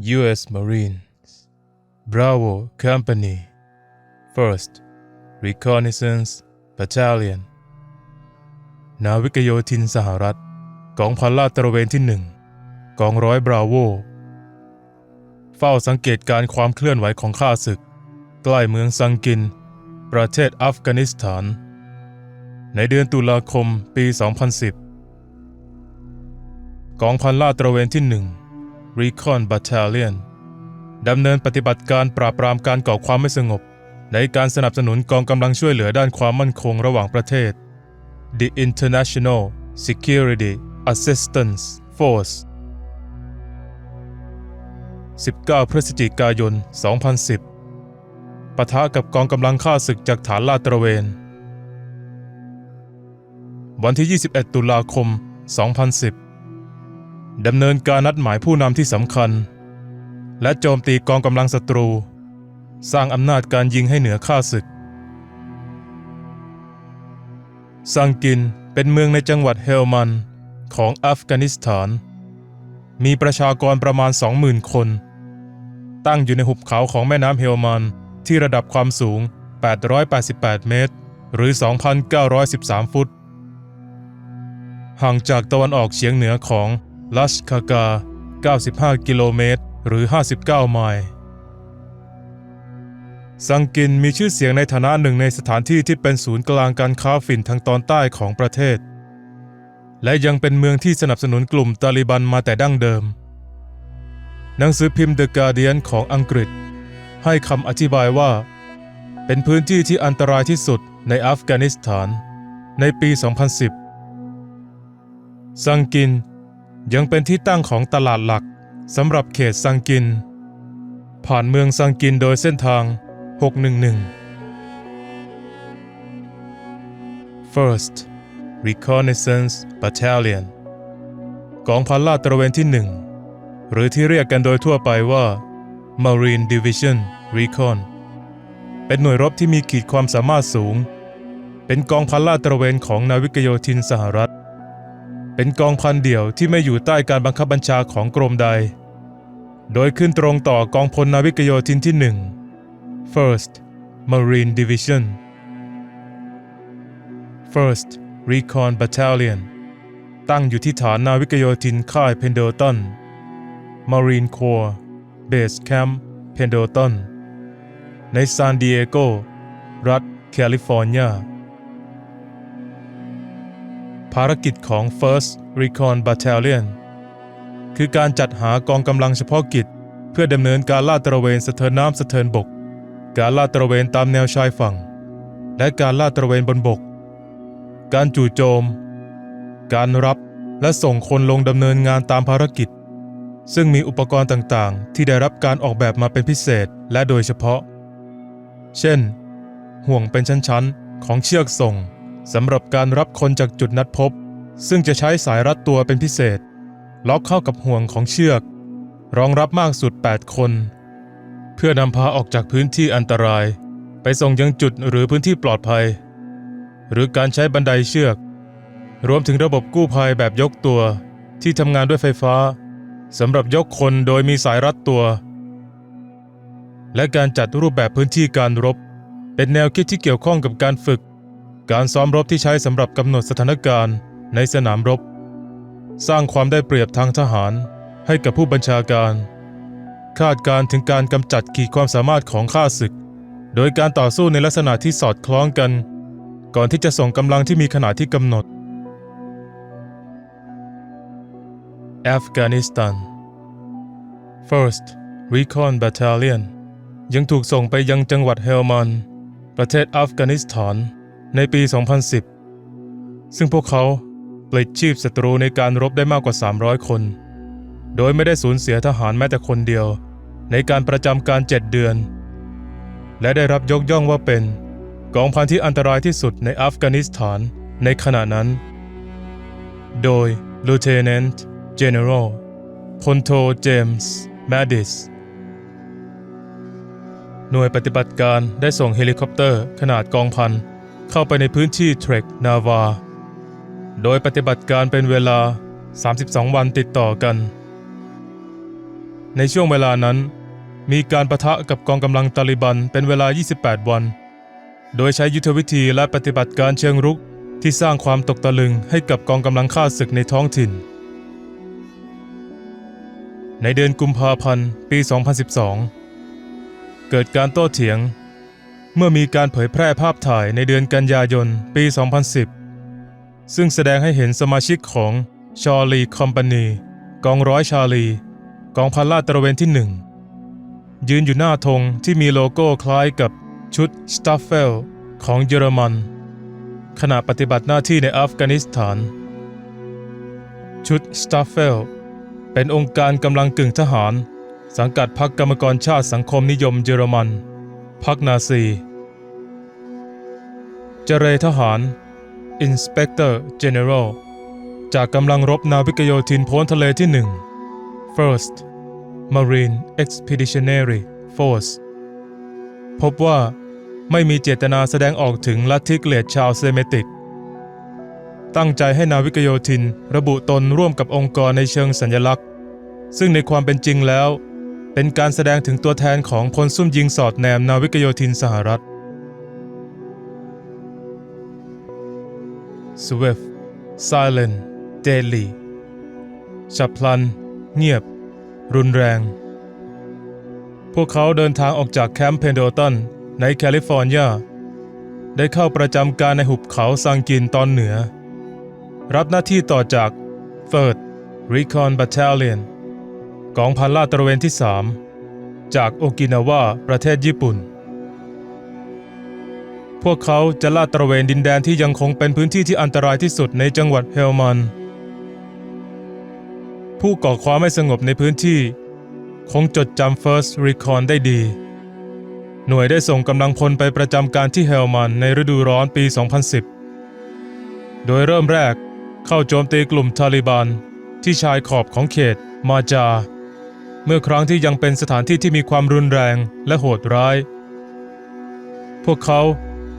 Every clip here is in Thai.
U.S. Marines Bravo Company 1st Reconnaissance Battalion นาวิกโยธินสหรัฐกองพันลาดตระเวนที่1กองร้อยบราโวเฝ้าสังเกตการความเคลื่อนไหวของข้าศึกใกล้เมืองซังกินประเทศอัฟกานิสถานในเดือนตุลาคมปี 2010 กองพันลาดตระเวนที่1 Recon Battalion ดำเนินปฏิบัติการปราบปรามการก่อความไม่สงบในการสนับสนุนกองกำลังช่วยเหลือด้านความมั่นคงระหว่างประเทศ The International Security Assistance Force 19 พฤศจิกายน 2010 ปะทะกับกองกำลังข้าศึกจากฐานลาดตระเวนวันที่ 21 ตุลาคม 2010 ดำเนินการนัดหมายผู้นำที่สำคัญและโจมตีกองกำลังศัตรูสร้างอำนาจการยิงให้เหนือข้าศึกซังกินเป็นเมืองในจังหวัดเฮลมันด์ของอัฟกานิสถานมีประชากรประมาณ 20,000 คนตั้งอยู่ในหุบเขาของแม่น้ำเฮลมันด์ที่ระดับความสูง 888 เมตรหรือ 2,913 ฟุตห่างจากตะวันออกเฉียงเหนือของลัชคากา 95 กิโลเมตรหรือ 59 ไมล์ซังกินมีชื่อเสียงในฐานะหนึ่งในสถานที่ที่เป็นศูนย์กลางการค้าฝิ่นทางตอนใต้ของประเทศและยังเป็นเมืองที่สนับสนุนกลุ่มตาลิบันมาแต่ดั้งเดิมหนังสือพิมพ์ The Guardian ของอังกฤษให้คำอธิบายว่าเป็นพื้นที่ที่อันตรายที่สุดในอัฟกานิสถานในปี 2010 ซังกินยังเป็นที่ตั้งของตลาดหลักสำหรับเขตซังกินผ่านเมืองซังกินโดยเส้นทาง 611 1st Reconnaissance Battalion กองพันลาดตระเวนที่1หรือที่เรียกกันโดยทั่วไปว่า Marine Division Recon เป็นหน่วยรบที่มีขีดความสามารถสูงเป็นกองพันลาดตระเวนของนาวิกโยธินสหรัฐเป็นกองพันเดี่ยวที่ไม่อยู่ใต้การบังคับบัญชาของกรมใดโดยขึ้นตรงต่อกองพลนาวิกโยธินที่1 1st Marine Division 1st Recon Battalion ตั้งอยู่ที่ฐานนาวิกโยธินค่ายเพนเดลตัน Marine Corps Base Camp Pendleton ในซานดิเอโกรัฐแคลิฟอร์เนียภารกิจของ 1st Recon Battalion คือการจัดหากองกำลังเฉพาะกิจเพื่อดำเนินการลาดตระเวนสะเทินน้ำสะเทินบกการลาดตระเวนตามแนวชายฝั่งและการลาดตระเวนบนบกการจู่โจมการรับและส่งคนลงดำเนินงานตามภารกิจซึ่งมีอุปกรณ์ต่างๆที่ได้รับการออกแบบมาเป็นพิเศษและโดยเฉพาะเช่นห่วงเป็นชั้นๆของเชือกส่งสำหรับการรับคนจากจุดนัดพบซึ่งจะใช้สายรัดตัวเป็นพิเศษล็อกเข้ากับห่วงของเชือกรองรับมากสุด8คนเพื่อนำพาออกจากพื้นที่อันตรายไปส่งยังจุดหรือพื้นที่ปลอดภัยหรือการใช้บันไดเชือกรวมถึงระบบกู้ภัยแบบยกตัวที่ทำงานด้วยไฟฟ้าสำหรับยกคนโดยมีสายรัดตัวและการจัดรูปแบบพื้นที่การรบเป็นแนวคิดที่เกี่ยวข้องกับการฝึกการซ้อมรบที่ใช้สำหรับกำหนดสถานการณ์ในสนามรบสร้างความได้เปรียบทางทหารให้กับผู้บัญชาการคาดการณ์ถึงการกำจัดขีดความสามารถของข้าศึกโดยการต่อสู้ในลักษณะที่สอดคล้องกันก่อนที่จะส่งกำลังที่มีขนาดที่กำหนดอัฟกานิสถาน 1st Recon Battalion ยังถูกส่งไปยังจังหวัดเฮลมันด์ประเทศอัฟกานิสถานในปี 2010 ซึ่งพวกเขาปลิดชีพศัตรูในการรบได้มากกว่า 300 คนโดยไม่ได้สูญเสียทหารแม้แต่คนเดียวในการประจำการ 7 เดือนและได้รับยกย่องว่าเป็นกองพันที่อันตรายที่สุดในอัฟกานิสถานในขณะนั้นโดย Lieutenant General พลโทเจมส์แมดิสหน่วยปฏิบัติการได้ส่งเฮลิคอปเตอร์ขนาดกองพันเข้าไปในพื้นที่เทรคนาวาโดยปฏิบัติการเป็นเวลา32 วันติดต่อกัน ในช่วงเวลานั้นมีการปะทะกับกองกำลังตาลิบันเป็นเวลา 28 วันโดยใช้ยุทธวิธีและปฏิบัติการเชิงรุกที่สร้างความตกตะลึงให้กับกองกำลังข้าศึกในท้องถิ่นในเดือนกุมภาพันธ์ปี 2012 เกิดการโต้เถียงเมื่อมีการเผยแพร่ภาพถ่ายในเดือนกันยายนปี 2010 ซึ่งแสดงให้เห็นสมาชิกของชาร์ลีคอมพานีกองร้อยชาร์ลีกองพันลาดตระเวนที่ 1ยืนอยู่หน้าธงที่มีโลโก้คล้ายกับชุดสตัฟเฟลของเยอรมันขณะปฏิบัติหน้าที่ในอัฟกานิสถานชุดสตัฟเฟลเป็นองค์การกำลังกึ่งทหารสังกัดพรรคกรรมกรชาติสังคมนิยมเยอรมันพรรคนาซีเจเรทหาร Inspector General จากกำลังรบนาวิกโยธินพ้นทะเลที่ 1 First Marine Expeditionary Force พบว่าไม่มีเจตนาแสดงออกถึงลัทธิเกลียดชาวเซมิติกตั้งใจให้นาวิกโยธินระบุตนร่วมกับองค์กรในเชิงสัญลักษณ์ซึ่งในความเป็นจริงแล้วเป็นการแสดงถึงตัวแทนของพลซุ่มยิงสอดแนมนาวิกโยธินสหรัฐ Swift Silent Deadly ฉับพลันเงียบรุนแรงพวกเขาเดินทางออกจากแคมป์เพนโดตันในแคลิฟอร์เนียได้เข้าประจำการในหุบเขาซังกินตอนเหนือรับหน้าที่ต่อจาก Third Recon Battalion กองพันลาดตระเวนที่ 3 จากโอกินาวาประเทศญี่ปุ่นพวกเขาจะลาดตระเวนดินแดนที่ยังคงเป็นพื้นที่ที่อันตรายที่สุดในจังหวัดเฮลมันผู้ก่อความไม่สงบในพื้นที่คงจดจำ First Recon ได้ดีหน่วยได้ส่งกำลังพลไปประจำการที่เฮลมันในฤดูร้อนปี 2010 โดยเริ่มแรกเข้าโจมตีกลุ่มทาลิบันที่ชายขอบของเขตมาจาเมื่อครั้งที่ยังเป็นสถานที่ที่มีความรุนแรงและโหดร้ายพวกเขา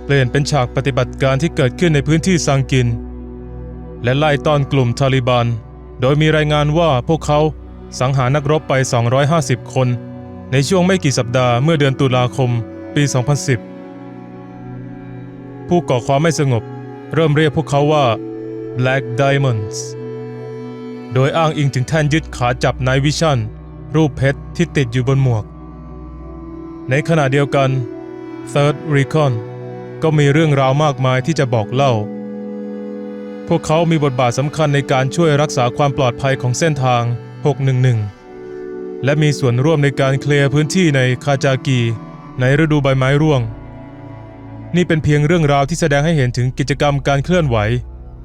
เปลี่ยนเป็นฉากปฏิบัติการที่เกิดขึ้นในพื้นที่ซังกินและไล่ต้อนกลุ่มทาลิบันโดยมีรายงานว่าพวกเขาสังหารนักรบไป250 คนในช่วงไม่กี่สัปดาห์เมื่อเดือนตุลาคมปี 2010 ผู้ก่อความไม่สงบเริ่มเรียกพวกเขาว่า Black Diamonds โดยอ้างอิงถึงแท่นยึดขาจับไนท์วิชั่นรูปเพชรที่ติดอยู่บนหมวกในขณะเดียวกัน Third Recon ก็มีเรื่องราวมากมายที่จะบอกเล่าพวกเขามีบทบาทสำคัญในการช่วยรักษาความปลอดภัยของเส้นทาง 611 และมีส่วนร่วมในการเคลียร์พื้นที่ในคาจากีในฤดูใบไม้ร่วงนี่เป็นเพียงเรื่องราวที่แสดงให้เห็นถึงกิจกรรมการเคลื่อนไหว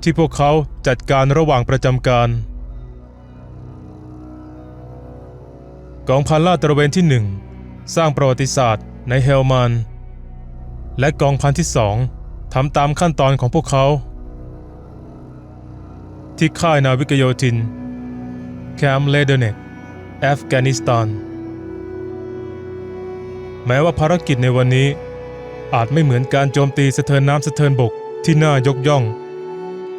ที่พวกเขาจัดการระหว่างประจำการกองพันลาดตระเวนที่ 1 สร้างประวัติศาสตร์ในเฮลมันและกองพันที่ 2 ทำตามขั้นตอนของพวกเขาที่ค่ายนาวิกโยธินแคมป์เลเดเนกอัฟกานิสถานแม้ว่าภารกิจในวันนี้อาจไม่เหมือนการโจมตีสะเทินน้ำสะเทินบกที่น่ายกย่อง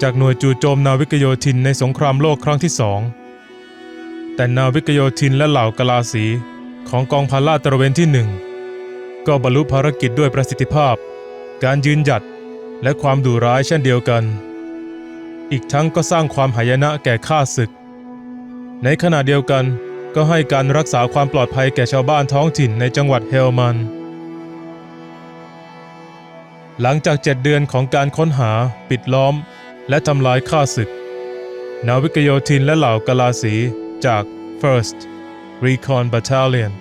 จากหน่วยจู่โจมนาวิกโยธินในสงครามโลกครั้งที่ 2แต่นาวิกโยธินและเหล่ากะลาสีของกองพันลาดตระเวนที่ 1ก็บรรลุภารกิจด้วยประสิทธิภาพการยืนหยัดและความดุร้ายเช่นเดียวกันอีกทั้งก็สร้างความหายนะแก่ข้าศึกในขณะเดียวกันก็ให้การรักษาความปลอดภัยแก่ชาวบ้านท้องถิ่นในจังหวัดเฮลมันหลังจาก 7 เดือนของการค้นหาปิดล้อมและทำลายข้าศึกนาวิกโยธินและเหล่ากะลาสีจาก First Recon Battalion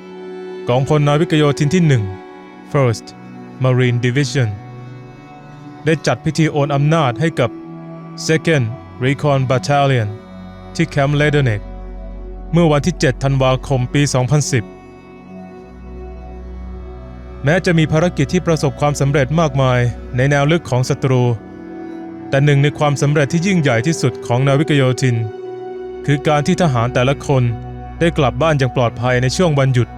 กองพลนาวิกโยธินที่ 1 First Marine Division ได้จัดพิธีโอนอำนาจให้กับ Second Recon Battalion ที่แคมป์เลเดเนกเมื่อวันที่ 7 ธันวาคม ปี 2010 แม้จะมีภารกิจที่ประสบความสำเร็จมากมายในแนวลึกของศัตรูแต่หนึ่งในความสำเร็จที่ยิ่งใหญ่ที่สุดของนาวิกโยธินคือการที่ทหารแต่ละคนได้กลับบ้านอย่างปลอดภัยในช่วงวันหยุด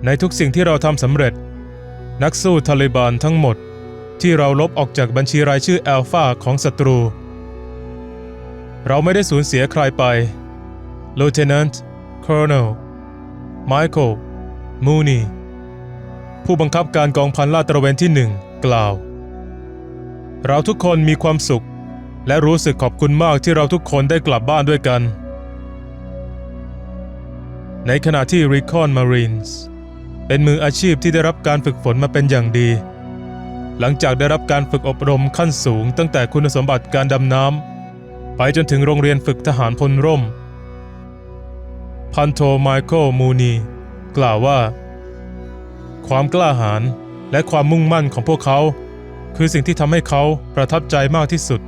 ในทุกสิ่งที่เราทำสำเร็จนักสู้ทาลิบันทั้งหมดที่เราลบออกจากบัญชีรายชื่ออัลฟาของศัตรูเราไม่ได้สูญเสียใครไป Lieutenant Colonel Michael Mooney ผู้บังคับการกองพันลาดตระเวนที่1กล่าวเราทุกคนมีความสุขและรู้สึกขอบคุณมากที่เราทุกคนได้กลับบ้านด้วยกันในขณะที่ Recon Marines เป็นมืออาชีพที่ได้รับการฝึกฝนมาเป็นอย่างดีหลังจากได้รับการฝึกอบรมขั้นสูงตั้งแต่คุณสมบัติการดำน้ำไปจนถึงโรงเรียนฝึกทหารพลร่มพันโทไมเคิลมูนีกล่าวว่าความกล้าหาญและความมุ่งมั่นของพวกเขาคือสิ่งที่ทำให้เขาประทับใจมากที่สุด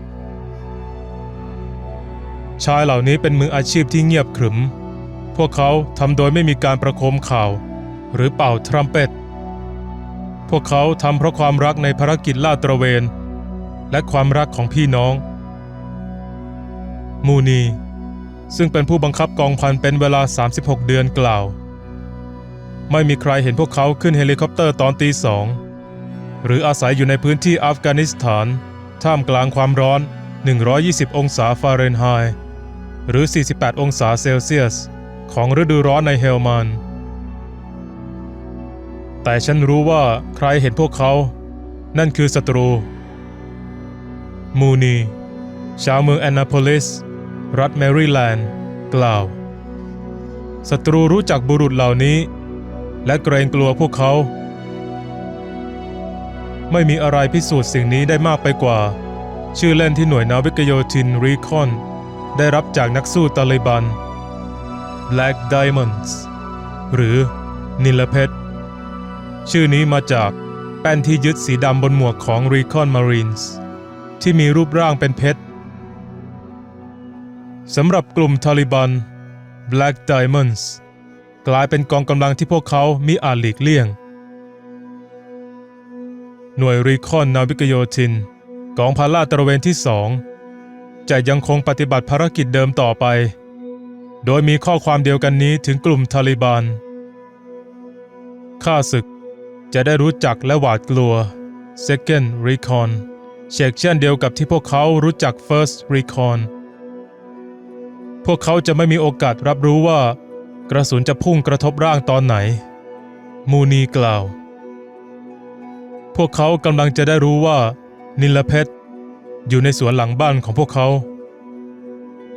ชายเหล่านี้เป็นมืออาชีพที่เงียบขรึมพวกเขาทำโดยไม่มีการประโคมข่าวหรือเป่าทรัมเป็ตพวกเขาทำเพราะความรักในภารกิจลาดตระเวนและความรักของพี่น้องมูนีซึ่งเป็นผู้บังคับกองพันเป็นเวลา36 เดือนกล่าวไม่มีใครเห็นพวกเขาขึ้นเฮลิคอปเตอร์ตอนตี 2หรืออาศัยอยู่ในพื้นที่อัฟกานิสถานท่ามกลางความร้อน120 องศาฟาเรนไฮต์หรือ48 องศาเซลเซียสของฤดูร้อนในเฮลมันแต่ฉันรู้ว่าใครเห็นพวกเขานั่นคือศัตรูมูนีชาวเมืองแอนนาโพลิสรัฐแมริแลนด์กล่าวศัตรูรู้จักบุรุษเหล่านี้และเกรงกลัวพวกเขาไม่มีอะไรพิสูจน์สิ่งนี้ได้มากไปกว่าชื่อเล่นที่หน่วยนาวิกโยธินรีคอนได้รับจากนักสู้ตาลิบัน Black Diamonds หรือนิลเพชรชื่อนี้มาจากแป้นที่ยึดสีดำบนหมวกของ Recon Marines ที่มีรูปร่างเป็นเพชรสำหรับกลุ่มตาลิบัน Black Diamonds กลายเป็นกองกำลังที่พวกเขามิอาจหลีกเลี่ยงหน่วย Recon นาวิกโยธินกองพันลาดตระเวนที่2จะยังคงปฏิบัติภารกิจเดิมต่อไปโดยมีข้อความเดียวกันนี้ถึงกลุ่มตาลิบันข้าศึกจะได้รู้จักและหวาดกลัว Second Recon เช่นเดียวกับที่พวกเขารู้จัก First Recon พวกเขาจะไม่มีโอกาสรับรู้ว่ากระสุนจะพุ่งกระทบร่างตอนไหนมูนีกล่าวพวกเขากำลังจะได้รู้ว่านิลเพชรอยู่ในสวนหลังบ้านของพวกเขา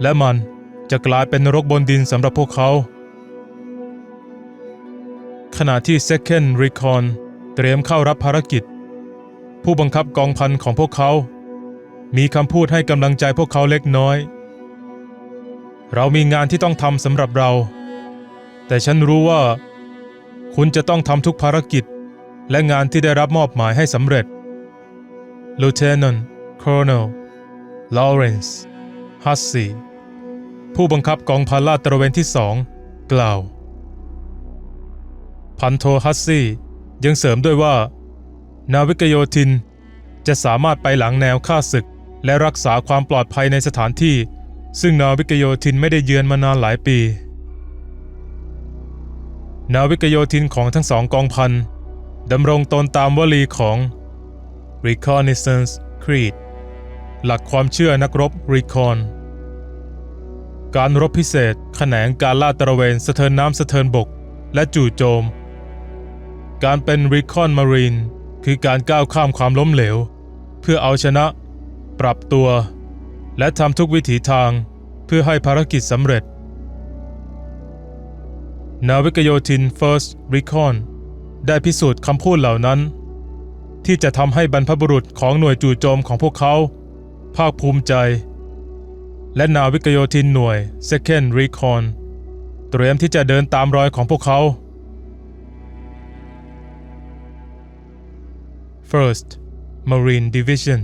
และมันจะกลายเป็นนรกบนดินสำหรับพวกเขาขณะที่ Second Recon เตรียมเข้ารับภารกิจผู้บังคับกองพันของพวกเขามีคำพูดให้กำลังใจพวกเขาเล็กน้อยเรามีงานที่ต้องทำสำหรับเราแต่ฉันรู้ว่าคุณจะต้องทำทุกภารกิจและงานที่ได้รับมอบหมายให้สำเร็จ Lieutenant Colonel Lawrence Hussey ผู้บังคับกองพันลาดตระเวนที่2กล่าวพันโทฮัสซี่ยังเสริมด้วยว่านาวิกโยธินจะสามารถไปหลังแนวฆ่าศึกและรักษาความปลอดภัยในสถานที่ซึ่งนาวิกโยธินไม่ได้เยือนมานานหลายปีนาวิกโยธินของทั้ง2กองพันดำรงตนตามวลีของ Reconnaissance Creed หลักความเชื่อนักรบ Recon การรบพิเศษแขนงการลาดตระเวนสะเทินน้ำสะเทินบกและจู่โจมการเป็น Recon Marine คือการก้าวข้ามความล้มเหลวเพื่อเอาชนะปรับตัวและทำทุกวิถีทางเพื่อให้ภารกิจสำเร็จนาวิกโยธิน First Recon ได้พิสูจน์คำพูดเหล่านั้นที่จะทำให้บรรพบุรุษของหน่วยจู่โจมของพวกเขาภาคภูมิใจและนาวิกโยธินหน่วย Second Recon เตรียมที่จะเดินตามรอยของพวกเขา First Marine Division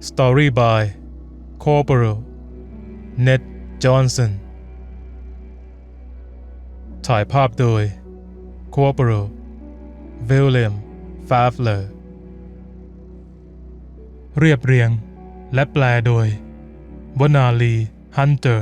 Story by Corporal Ned Johnson ถ่ายภาพโดย Corporal William Favler เรียบเรียงและแปลโดยวนาลี Hunter